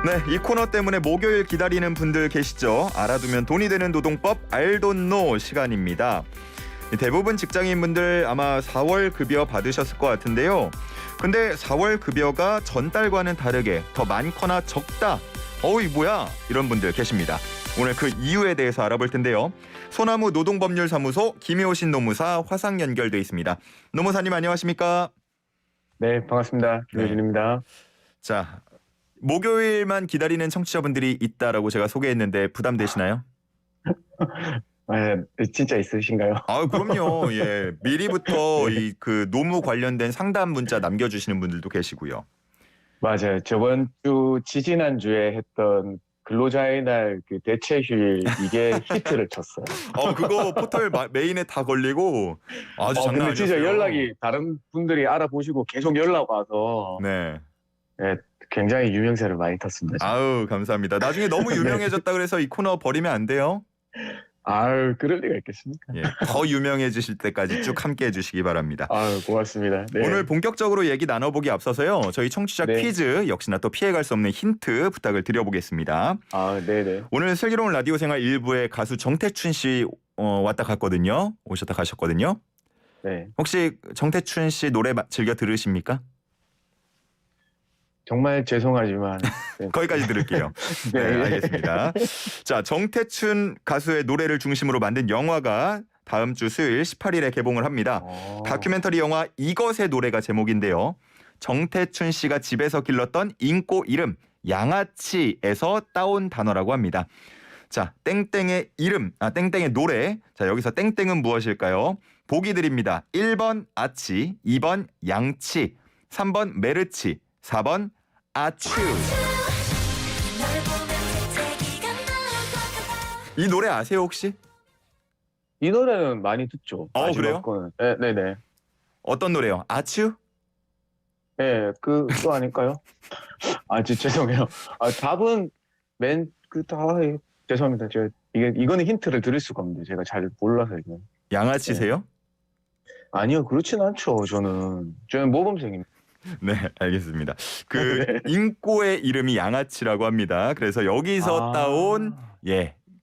네, 이 코너 때문에 목요일 기다리는 분들 계시죠? 알아두면 돈이 되는 노동법 알돈노 시간입니다. 대부분 직장인분들 아마 4월 급여 받으셨을 것 같은데요. 근데 4월 급여가 전달과는 다르게 더 많거나 적다. 어이 뭐야? 이런 분들 계십니다. 오늘 그 이유에 대해서 알아볼 텐데요. 소나무 노동법률사무소 김효신 노무사 화상 연결돼 있습니다. 노무사님 안녕하십니까? 네, 반갑습니다. 김효진입니다. 자, 목요일만 기다리는 청취자분들이 있다라고 제가 소개했는데 부담되시나요? 진짜 있으신가요? 아, 그럼요. 예, 미리부터 이 그 노무 관련된 상담 문자 남겨주시는 분들도 계시고요. 맞아요. 저번 주, 지지난주에 했던 근로자의 날 그 대체휴일 이게 히트를 쳤어요. 그거 포털 메인에 다 걸리고 아주 장난 근데 진짜 아니었어요. 연락이 다른 분들이 알아보시고 계속 연락 와서 네. 네, 굉장히 유명세를 많이 탔습니다. 아우, 감사합니다. 나중에 너무 유명해졌다 그래서 이 코너 버리면 안 돼요. 아유, 그럴 리가 있겠습니까? 예, 더 유명해지실 때까지 쭉 함께 해주시기 바랍니다. 아유, 고맙습니다. 네. 오늘 본격적으로 얘기 나눠보기 앞서서요. 저희 청취자 네. 퀴즈 역시나 또 피해갈 수 없는 힌트 부탁을 드려보겠습니다. 아, 네네. 오늘 슬기로운 라디오 생활 1부에 가수 정태춘 씨 왔다 갔거든요. 오셨다 가셨거든요. 네. 혹시 정태춘 씨 노래 즐겨 들으십니까? 정말 죄송하지만. 네. 거기까지 들을게요. 네, 알겠습니다. 자, 정태춘 가수의 노래를 중심으로 만든 영화가 다음 주 수요일 18일에 개봉을 합니다. 다큐멘터리 영화 이것의 노래가 제목인데요. 정태춘 씨가 집에서 길렀던 인꼬 이름 양아치에서 따온 단어라고 합니다. 자, 땡땡의 이름, 땡땡의 노래. 자, 여기서 땡땡은 무엇일까요? 보기 드립니다. 1번 아치, 2번 양치, 3번 메르치, 4번 아츄. 이 노래 아세요 혹시? 이 노래는 많이 듣죠. 그래요? 네, 네네. 어떤 노래요? 아츄? 네, 또 아닐까요? 죄송해요. 답은 죄송합니다. 이거는 힌트를 드릴 수가 없는데 제가 잘 몰라서 이거. 양아치세요? 아니요, 그렇진 않죠. 저는 모범생입니다. 네, 알겠습니다. 인꼬의 이름이 양아치라고 합니다. 그래서 여기서 따온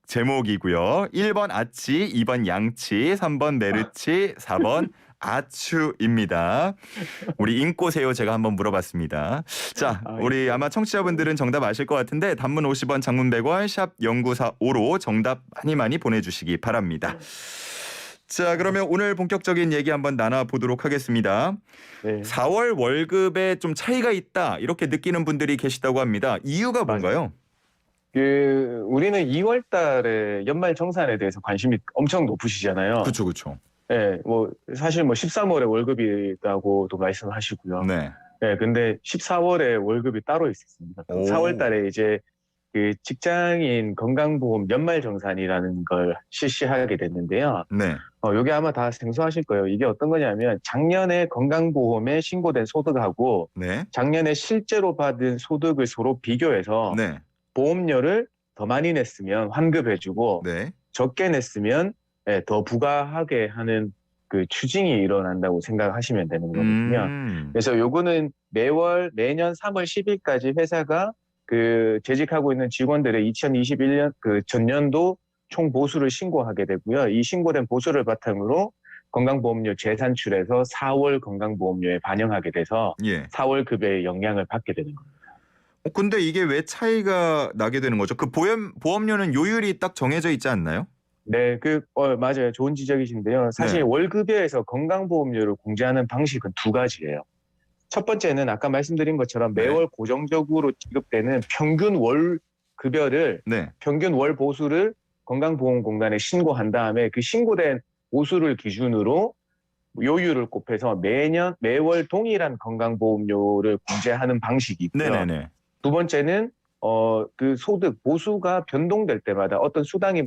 제목이고요. 1번 아치, 2번 양치, 3번 메르치, 4번 아츄입니다. 우리 인꼬세요 제가 한번 물어봤습니다. 자, 우리 아마 청취자분들은 정답 아실 것 같은데 단문 50원, 장문 100원, 샵 0945로 정답 많이 보내주시기 바랍니다. 자, 그러면 오늘 본격적인 얘기 한번 나눠보도록 하겠습니다. 네. 4월 월급에 좀 차이가 있다 이렇게 느끼는 분들이 계시다고 합니다. 이유가 뭔가요? 우리는 2월 달에 연말 정산에 대해서 관심이 엄청 높으시잖아요. 그렇죠. 네, 사실 13월에 월급이 있다고도 말씀하시고요. 네. 네, 근데 14월에 월급이 따로 있었습니다. 4월 달에 이제 직장인 건강보험 연말정산이라는 걸 실시하게 됐는데요. 네. 이게 아마 다 생소하실 거예요. 이게 어떤 거냐면 작년에 건강보험에 신고된 소득하고 네. 작년에 실제로 받은 소득을 서로 비교해서 네. 보험료를 더 많이 냈으면 환급해주고 네. 적게 냈으면 더 부과하게 하는 추징이 일어난다고 생각하시면 되는 거거든요. 그래서 요거는 매년 3월 10일까지 회사가 재직하고 있는 직원들의 2021년 전년도 총 보수를 신고하게 되고요. 이 신고된 보수를 바탕으로 건강보험료 재산출해서 4월 건강보험료에 반영하게 돼서 4월 급여의 영향을 받게 되는 겁니다. 근데 이게 왜 차이가 나게 되는 거죠? 보험료는 요율이 딱 정해져 있지 않나요? 네, 맞아요. 좋은 지적이신데요. 사실 월급여에서 건강보험료를 공제하는 방식은 두 가지예요. 첫 번째는 아까 말씀드린 것처럼 매월 고정적으로 지급되는 평균 월 급여를 평균 월 보수를 건강보험공단에 신고한 다음에 그 신고된 보수를 기준으로 요율을 곱해서 매월 동일한 건강보험료를 공제하는 방식이고요. 두 번째는 소득 보수가 변동될 때마다 어떤 수당이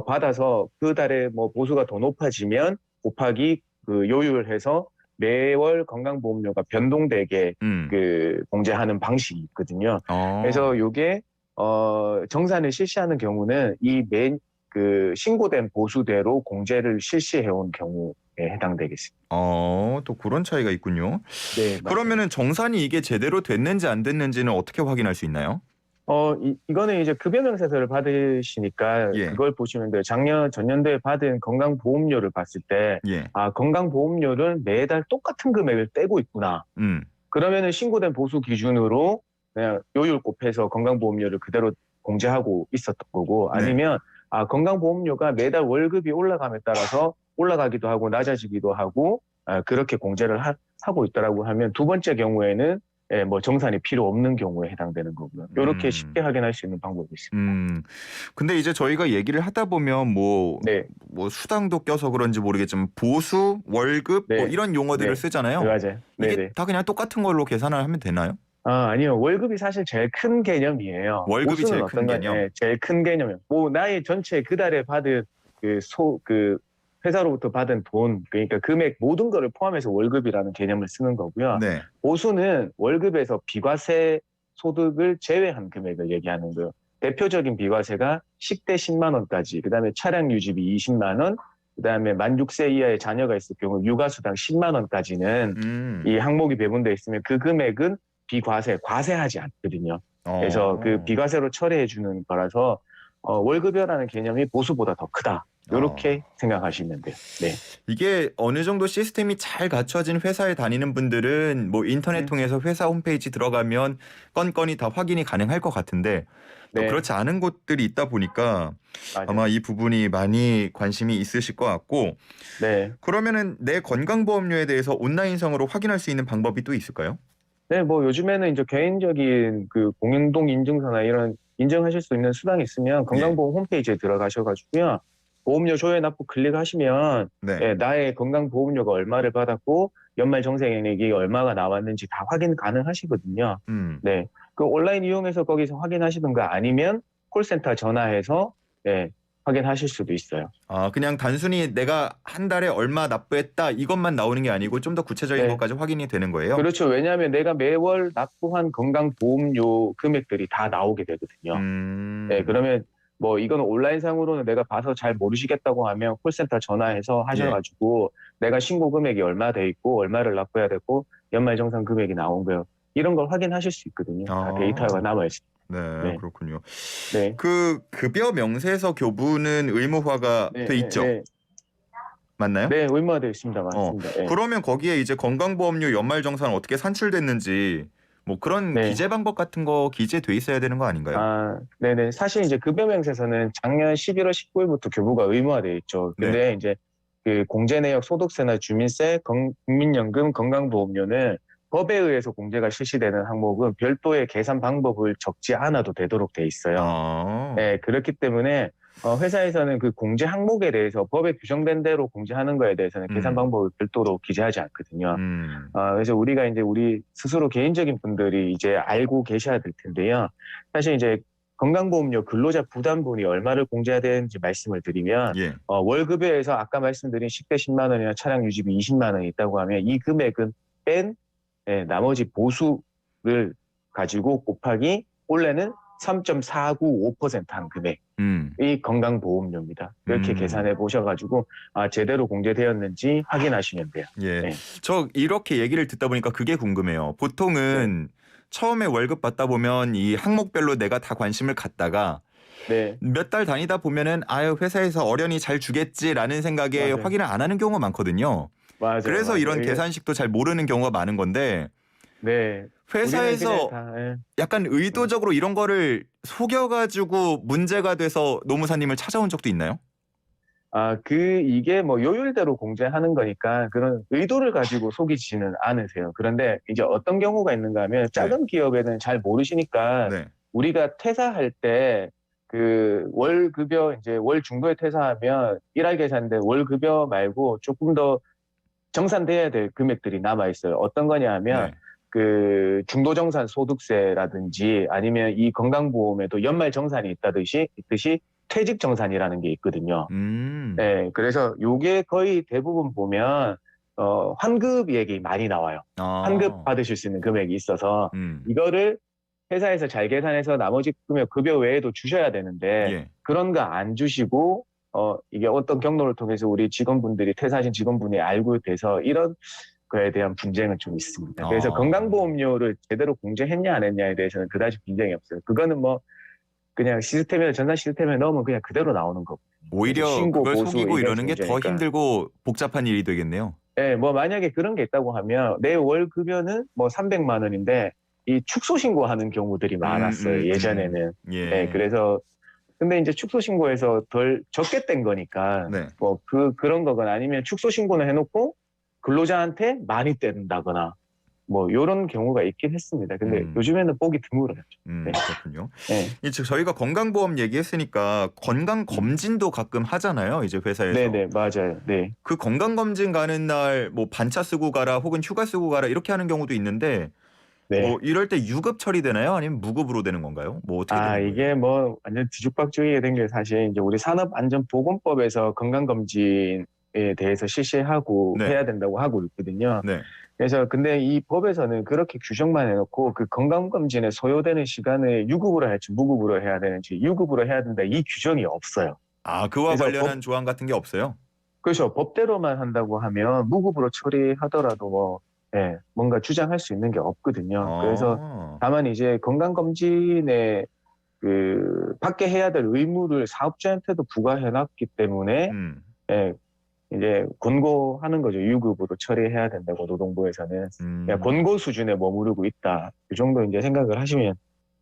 받아서 그 달에 보수가 더 높아지면 곱하기 요율해서 매월 건강보험료가 변동되게 공제하는 방식이 있거든요. 그래서 이게 정산을 실시하는 경우는 신고된 보수대로 공제를 실시해온 경우에 해당되겠습니다. 또 그런 차이가 있군요. 네. 그러면은 정산이 이게 제대로 됐는지 안 됐는지는 어떻게 확인할 수 있나요? 이거는 이제 급여 명세서를 받으시니까 예. 그걸 보시면 돼요. 전년도에 받은 건강보험료를 봤을 때, 예. 건강보험료를 매달 똑같은 금액을 떼고 있구나. 그러면은 신고된 보수 기준으로 그냥 요율 곱해서 건강보험료를 그대로 공제하고 있었던 거고, 네. 아니면 건강보험료가 매달 월급이 올라감에 따라서 올라가기도 하고 낮아지기도 하고 그렇게 공제를 하고 있더라고 하면 두 번째 경우에는 뭐 정산이 필요 없는 경우에 해당되는 거고요. 이렇게 쉽게 확인할 수 있는 방법이 있습니다. 근데 이제 저희가 얘기를 하다 보면 뭐 수당도 껴서 그런지 모르겠지만 보수, 월급 뭐 이런 용어들을 쓰잖아요. 맞아요. 이게 다 그냥 똑같은 걸로 계산을 하면 되나요? 아니요. 월급이 사실 제일 큰 개념이에요. 월급이 보수는 제일 큰 개념? 네, 제일 큰 개념이에요. 뭐 나의 전체 그 달에 받은 회사로부터 받은 돈, 그러니까 금액 모든 거를 포함해서 월급이라는 개념을 쓰는 거고요. 네. 보수는 월급에서 비과세 소득을 제외한 금액을 얘기하는 거예요. 대표적인 비과세가 식대 10만 원까지, 그다음에 차량 유지비 20만 원, 그다음에 만 6세 이하의 자녀가 있을 경우 육아수당 10만 원까지는 이 항목이 배분돼 있으면 그 금액은 과세하지 않거든요. 그래서 그 비과세로 처리해 주는 거라서 월급여라는 개념이 보수보다 더 크다. 이렇게 생각하시면 돼요. 네. 이게 어느 정도 시스템이 잘 갖춰진 회사에 다니는 분들은 뭐 인터넷 통해서 회사 홈페이지 들어가면 건건이 다 확인이 가능할 것 같은데 또 그렇지 않은 곳들이 있다 보니까 맞아요. 아마 이 부분이 많이 관심이 있으실 것 같고 그러면은 내 건강보험료에 대해서 온라인상으로 확인할 수 있는 방법이 또 있을까요? 네, 뭐 요즘에는 이제 개인적인 그 공동 인증서나 이런 인증하실 수 있는 수단이 있으면 건강보험 홈페이지에 들어가셔가지고요. 보험료 조회 납부 클릭하시면 나의 건강보험료가 얼마를 받았고 연말 정산액이 얼마가 나왔는지 다 확인 가능하시거든요. 네, 그 온라인 이용해서 거기서 확인하시든가 아니면 콜센터 전화해서 확인하실 수도 있어요. 그냥 단순히 내가 한 달에 얼마 납부했다 이것만 나오는 게 아니고 좀 더 구체적인 것까지 확인이 되는 거예요? 그렇죠. 왜냐하면 내가 매월 납부한 건강보험료 금액들이 다 나오게 되거든요. 네, 그러면 뭐 이거는 온라인상으로는 내가 봐서 잘 모르시겠다고 하면 콜센터 전화해서 하셔가지고 내가 신고 금액이 얼마 돼 있고 얼마를 납부해야 되고 연말정산 금액이 나온 거요. 이런 걸 확인하실 수 있거든요. 다 데이터가 남아있습니다. 네, 그렇군요. 네. 그 급여 명세서 교부는 의무화가 돼 있죠? 맞나요? 네, 의무화되어 있습니다. 맞습니다. 그러면 거기에 이제 건강보험료 연말정산 어떻게 산출됐는지 뭐 그런 기재 방법 같은 거 기재돼 있어야 되는 거 아닌가요? 네네. 사실 이제 급여 명세서는 작년 11월 19일부터 교부가 의무화되어 있죠. 근데 이제 그 공제 내역 소득세나 주민세, 국민연금, 건강보험료는 법에 의해서 공제가 실시되는 항목은 별도의 계산 방법을 적지 않아도 되도록 돼 있어요. 네, 그렇기 때문에 회사에서는 그 공제 항목에 대해서 법에 규정된 대로 공제하는 거에 대해서는 계산 방법을 별도로 기재하지 않거든요. 그래서 우리가 이제 우리 스스로 개인적인 분들이 이제 알고 계셔야 될 텐데요. 사실 이제 건강보험료 근로자 부담분이 얼마를 공제해야 되는지 말씀을 드리면 월급에서 아까 말씀드린 식대 10만 원이나 차량 유지비 20만 원이 있다고 하면 이 금액은 뺀 나머지 보수를 가지고 곱하기 원래는 3.495% 한 금액이 건강보험료입니다. 이렇게 계산해 보셔가지고 제대로 공제되었는지 확인하시면 돼요. 저 이렇게 얘기를 듣다 보니까 그게 궁금해요. 보통은 처음에 월급 받다 보면 이 항목별로 내가 다 관심을 갖다가 몇 달 다니다 보면은 회사에서 어련히 잘 주겠지라는 생각에 확인을 안 하는 경우가 많거든요. 그래서 이런 계산식도 잘 모르는 경우가 많은 건데 회사에서 약간 의도적으로 이런 거를 속여가지고 문제가 돼서 노무사님을 찾아온 적도 있나요? 이게 뭐 요율대로 공제하는 거니까 그런 의도를 가지고 속이지는 않으세요. 그런데 이제 어떤 경우가 있는가 하면 작은 기업에는 잘 모르시니까 우리가 퇴사할 때 그 월급여 이제 월 중도에 퇴사하면 일할 계산인데 월급여 말고 조금 더 정산돼야 될 금액들이 남아 있어요. 어떤 거냐 하면 그 중도정산 소득세라든지 아니면 이 건강보험에도 연말 정산이 있듯이 퇴직정산이라는 게 있거든요. 그래서 요게 거의 대부분 보면 환급 얘기 많이 나와요. 환급 받으실 수 있는 금액이 있어서 이거를 회사에서 잘 계산해서 나머지 금액 급여 외에도 주셔야 되는데 그런 거 안 주시고 이게 어떤 경로를 통해서 우리 직원분들이 퇴사하신 직원분이 알고 돼서 이런 거에 대한 분쟁은 좀 있습니다. 그래서 아. 건강보험료를 제대로 공제했냐 안 했냐에 대해서는 그다지 분쟁이 없어요. 그거는 뭐 그냥 시스템에 전산 시스템에 넣으면 그냥 그대로 나오는 거고. 오히려 신고, 그걸 보수 속이고 이게 이러는 게 더 문제니까. 힘들고 복잡한 일이 되겠네요. 네, 뭐 만약에 그런 게 있다고 하면 내 월 급여는 뭐 300만 원인데 이 축소 신고하는 경우들이 많았어요. 예전에는. 예. 네, 그래서 근데 이제 축소 신고해서 덜 적게 뗀 거니까 네. 뭐 그런 거거나 아니면 축소 신고는 해놓고 근로자한테 많이 뗀다거나 뭐 이런 경우가 있긴 했습니다. 근데 요즘에는 보기 드물어요. 네. 그렇군요. 네. 이제 저희가 건강보험 얘기했으니까 건강검진도 가끔 하잖아요. 이제 회사에서. 네네, 맞아요. 네. 그 건강검진 가는 날 뭐 반차 쓰고 가라 혹은 휴가 쓰고 가라 이렇게 하는 경우도 있는데 네. 뭐 이럴 때 유급 처리되나요? 아니면 무급으로 되는 건가요? 뭐 어떻게 되는 거예요? 이게 뭐 완전 뒤죽박죽이 된 게 사실 이제 우리 산업안전보건법에서 건강검진에 대해서 실시하고 네. 해야 된다고 하고 있거든요. 네. 그래서 근데 이 법에서는 그렇게 규정만 해놓고 그 건강검진에 소요되는 시간을 유급으로 할지 무급으로 해야 되는지 유급으로 해야 된다 이 규정이 없어요. 그와 그래서 관련한 조항 같은 게 없어요? 그렇죠. 법대로만 한다고 하면 무급으로 처리하더라도 뭐 뭔가 주장할 수 있는 게 없거든요. 그래서 다만 이제 건강검진에 받게 해야 될 의무를 사업자한테도 부과해놨기 때문에 이제 권고하는 거죠. 유급으로 처리해야 된다고 노동부에서는 그냥 권고 수준에 머무르고 있다. 이 정도 이제 생각을 하시면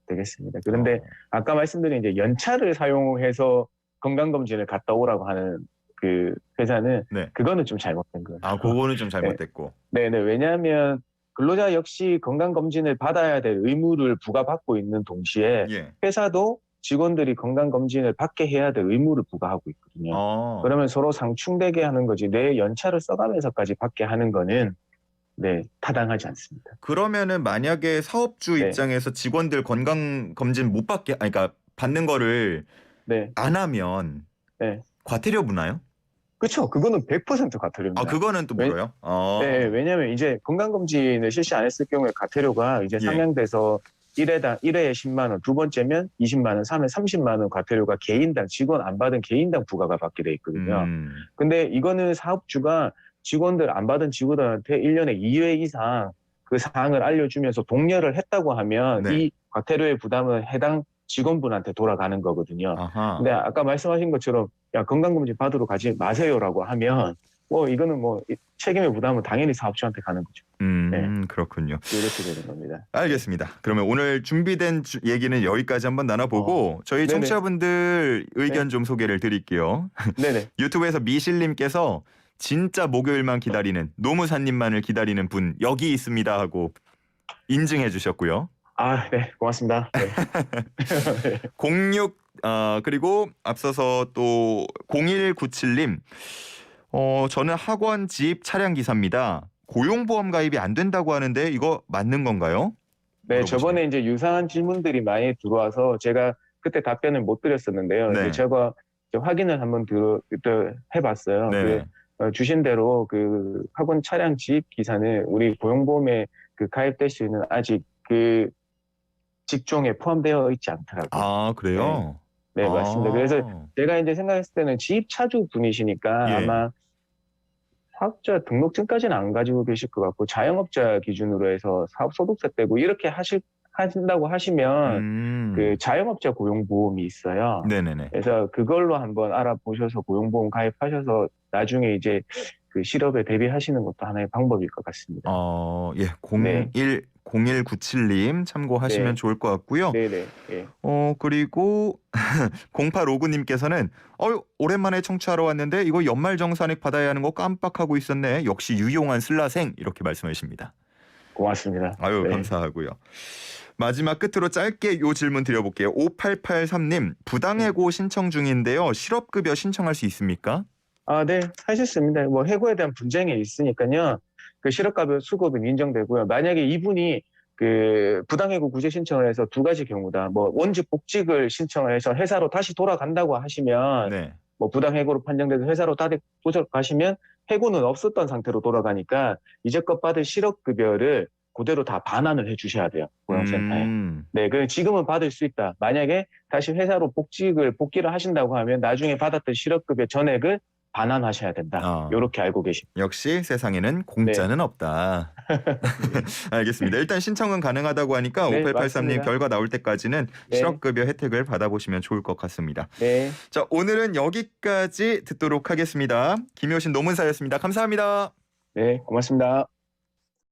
되겠습니다. 그런데 아까 말씀드린 이제 연차를 사용해서 건강검진을 갔다 오라고 하는 그 회사는 네. 그거는 좀 잘못된 거예요. 그거는 좀 잘못됐고. 네네. 왜냐하면 근로자 역시 건강검진을 받아야 될 의무를 부과받고 있는 동시에 회사도 직원들이 건강검진을 받게 해야 될 의무를 부과하고 있거든요. 그러면 서로 상충되게 하는 거지 내 연차를 써가면서까지 받게 하는 거는 타당하지 않습니다. 그러면은 만약에 사업주 입장에서 직원들 건강검진 못 받게, 그러니까 받는 거를 안 하면 과태료 무나요? 그렇죠. 그거는 100% 과태료입니다. 그거는 또 물어요? 네, 왜냐하면 이제 건강검진을 실시 안 했을 경우에 과태료가 이제 상향돼서 1회에 10만 원, 두 번째면 20만 원, 3회 30만 원 과태료가 개인당, 직원 안 받은 개인당 부과가 받게 돼 있거든요. 근데 이거는 사업주가 직원들 안 받은 직원들한테 1년에 2회 이상 그 사항을 알려주면서 독려를 했다고 하면 이 과태료의 부담은 해당 직원분한테 돌아가는 거거든요. 근데 아까 말씀하신 것처럼 야 건강검진 받으러 가지 마세요라고 하면 이거는 책임의 부담은 당연히 사업주한테 가는 거죠. 그렇군요. 이렇게 되는 겁니다. 알겠습니다. 그러면 오늘 준비된 얘기는 여기까지 한번 나눠보고 저희 청취자분들 의견 좀 소개를 드릴게요. 네네. 유튜브에서 미실님께서 진짜 목요일만 기다리는 노무사님만을 기다리는 분 여기 있습니다 하고 인증해 주셨고요. 네, 고맙습니다. 네. 그리고 앞서서 또 0197님 저는 학원 집 차량 기사입니다. 고용보험 가입이 안 된다고 하는데 이거 맞는 건가요? 네, 물어보시네. 저번에 이제 유사한 질문들이 많이 들어와서 제가 그때 답변을 못 드렸었는데요. 네. 제가 확인을 한번 해봤어요. 주신 대로 그 학원 차량 집 기사는 우리 고용보험에 가입될 수 있는 아직 그 직종에 포함되어 있지 않더라고요. 그래요? 네, 맞습니다. 그래서 제가 이제 생각했을 때는 집 차주 분이시니까 아마 사업자 등록증까지는 안 가지고 계실 것 같고 자영업자 기준으로 해서 사업소득세 떼고 이렇게 하신다고 하시면 그 자영업자 고용보험이 있어요. 네네네. 그래서 그걸로 한번 알아보셔서 고용보험 가입하셔서 나중에 이제 그 실업에 대비하시는 것도 하나의 방법일 것 같습니다. 0197님 참고하시면 좋을 것 같고요. 네네. 그리고 0859님께서는 오랜만에 청취하러 왔는데 이거 연말정산액 받아야 하는 거 깜빡하고 있었네. 역시 유용한 슬라생 이렇게 말씀해 주십니다. 고맙습니다. 감사하고요. 마지막 끝으로 짧게 요 질문 드려볼게요. 5883님 부당해고 신청 중인데요. 실업급여 신청할 수 있습니까? 네, 하셨습니다. 해고에 대한 분쟁이 있으니까요. 그 실업급여 수급은 인정되고요. 만약에 이분이 그 부당해고 구제 신청을 해서 두 가지 경우다. 원직 복직을 신청을 해서 회사로 다시 돌아간다고 하시면 부당해고로 판정돼서 회사로 다시 돌아가시면 해고는 없었던 상태로 돌아가니까 이제껏 받을 실업급여를 그대로 다 반환을 해주셔야 돼요. 고용센터에. 네, 그럼 지금은 받을 수 있다. 만약에 다시 회사로 복귀를 하신다고 하면 나중에 받았던 실업급여 전액을 반환하셔야 된다. 이렇게 알고 계십니다. 역시 세상에는 공짜는 없다. 알겠습니다. 일단 신청은 가능하다고 하니까 네, 5883님 맞습니다. 결과 나올 때까지는 네. 실업급여 혜택을 받아보시면 좋을 것 같습니다. 네. 자, 오늘은 여기까지 듣도록 하겠습니다. 김효신 노문사였습니다. 감사합니다. 네, 고맙습니다.